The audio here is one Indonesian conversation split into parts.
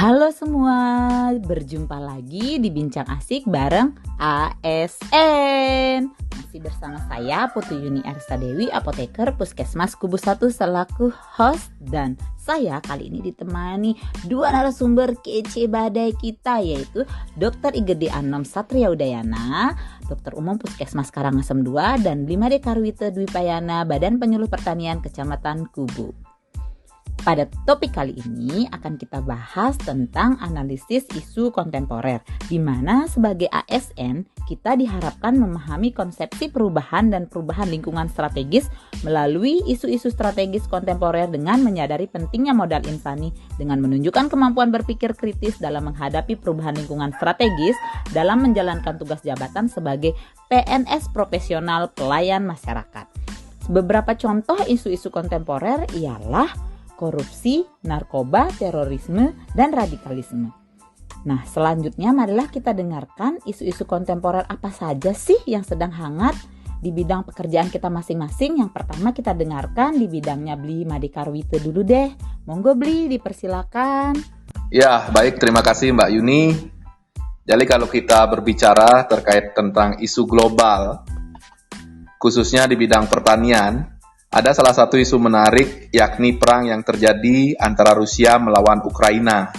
Halo semua, berjumpa lagi di Bincang Asik bareng ASN. Masih bersama saya Putu Yuni Arsa Dewi, apoteker Puskesmas Kubu 1 selaku host. Dan saya kali ini ditemani dua narasumber kece badai kita, yaitu Dr. Igede Anom Satria Udayana, Dokter Umum Puskesmas Karangasem 2, dan Bima Dekarwite Dwipayana, Badan Penyuluh Pertanian Kecamatan Kubu. Pada topik kali ini akan kita bahas tentang analisis isu kontemporer, di mana sebagai ASN kita diharapkan memahami konsepsi perubahan dan perubahan lingkungan strategis melalui isu-isu strategis kontemporer dengan menyadari pentingnya modal insani dengan menunjukkan kemampuan berpikir kritis dalam menghadapi perubahan lingkungan strategis dalam menjalankan tugas jabatan sebagai PNS profesional pelayan masyarakat. Beberapa contoh isu-isu kontemporer ialah korupsi, narkoba, terorisme, dan radikalisme. Nah, selanjutnya marilah kita dengarkan isu-isu kontemporer apa saja sih yang sedang hangat di bidang pekerjaan kita masing-masing. Yang pertama kita dengarkan di bidangnya Bima Dekarwite dulu deh. Monggo Bli, dipersilakan. Ya, baik, terima kasih Mbak Yuni. Jadi kalau kita berbicara terkait tentang isu global, khususnya di bidang pertanian, ada salah satu isu menarik, yakni perang yang terjadi antara Rusia melawan Ukraina.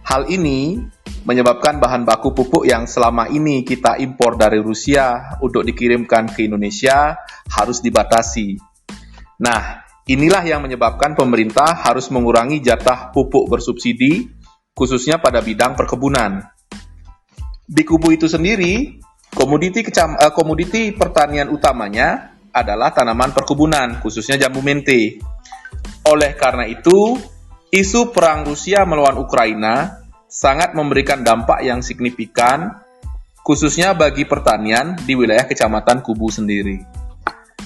Hal ini menyebabkan bahan baku pupuk yang selama ini kita impor dari Rusia untuk dikirimkan ke Indonesia harus dibatasi. Nah, inilah yang menyebabkan pemerintah harus mengurangi jatah pupuk bersubsidi, khususnya pada bidang perkebunan. Di Kubu itu sendiri, komoditi pertanian utamanya adalah tanaman perkebunan, khususnya jambu mente. Oleh karena itu, isu perang Rusia melawan Ukraina sangat memberikan dampak yang signifikan, khususnya bagi pertanian di wilayah Kecamatan Kubu sendiri.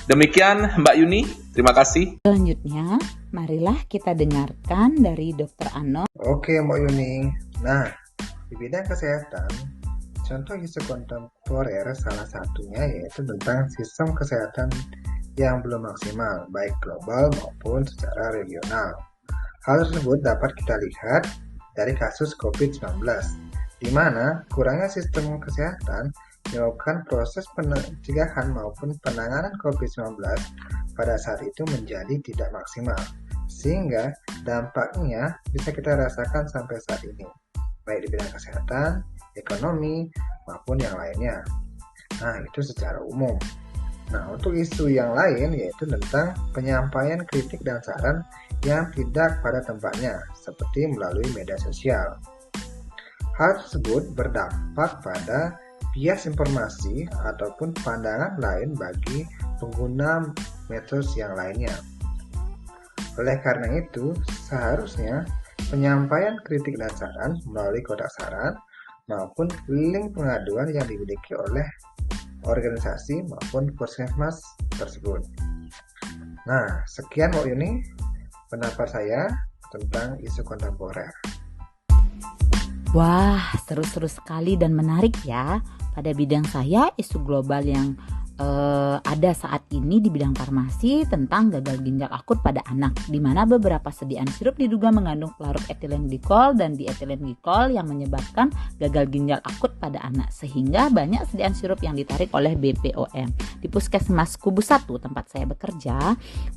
Demikian Mbak Yuni, terima kasih. Selanjutnya, marilah kita dengarkan dari Dr. Anom. Oke Mbak Yuni, nah di bidang kesehatan, contoh isu kontemporer salah satunya yaitu tentang sistem kesehatan yang belum maksimal, baik global maupun secara regional. Hal tersebut dapat kita lihat dari kasus COVID-19, di mana kurangnya sistem kesehatan menyebabkan proses pencegahan maupun penanganan COVID-19 pada saat itu menjadi tidak maksimal, sehingga dampaknya bisa kita rasakan sampai saat ini, baik di bidang kesehatan, ekonomi, maupun yang lainnya. Nah, itu secara umum. Nah, untuk isu yang lain yaitu tentang penyampaian kritik dan saran yang tidak pada tempatnya, seperti melalui media sosial. Hal tersebut berdampak pada bias informasi ataupun pandangan lain bagi pengguna medsos yang lainnya. Oleh karena itu, seharusnya penyampaian kritik dan saran melalui kotak saran maupun link pengaduan yang dimiliki oleh organisasi maupun puskesmas tersebut. Nah, sekian Mbak Yuni pendapat saya tentang isu kontemporer. Wah, seru-seru sekali dan menarik ya. Pada bidang saya, isu global yang ada saat ini di bidang farmasi tentang gagal ginjal akut pada anak, di mana beberapa sediaan sirup diduga mengandung pelarut etilen glikol dan dietilen glikol yang menyebabkan gagal ginjal akut pada anak, sehingga banyak sediaan sirup yang ditarik oleh BPOM. Di Puskesmas Kubu 1 tempat saya bekerja,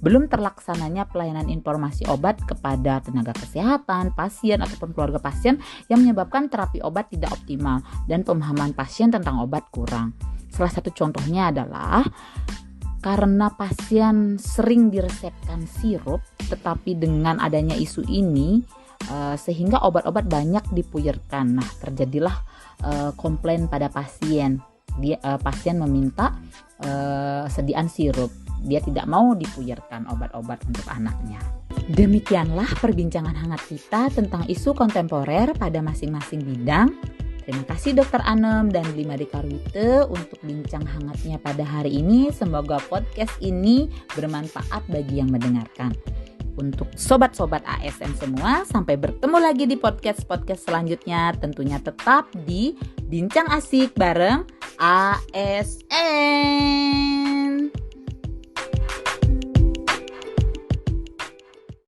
belum terlaksananya pelayanan informasi obat kepada tenaga kesehatan, pasien ataupun keluarga pasien yang menyebabkan terapi obat tidak optimal dan pemahaman pasien tentang obat kurang. Salah satu contohnya adalah karena pasien sering diresepkan sirup, tetapi dengan adanya isu ini sehingga obat-obat banyak dipuyerkan. Nah, terjadilah komplain pada pasien. Pasien meminta sediaan sirup. Dia tidak mau dipuyerkan obat-obat untuk anaknya. Demikianlah perbincangan hangat kita tentang isu kontemporer pada masing-masing bidang. Terima kasih Dr. Anom dan Bima Dekarwite untuk bincang hangatnya pada hari ini. Semoga podcast ini bermanfaat bagi yang mendengarkan. Untuk sobat-sobat ASN semua, sampai bertemu lagi di podcast-podcast selanjutnya. Tentunya tetap di Bincang Asik bareng ASN.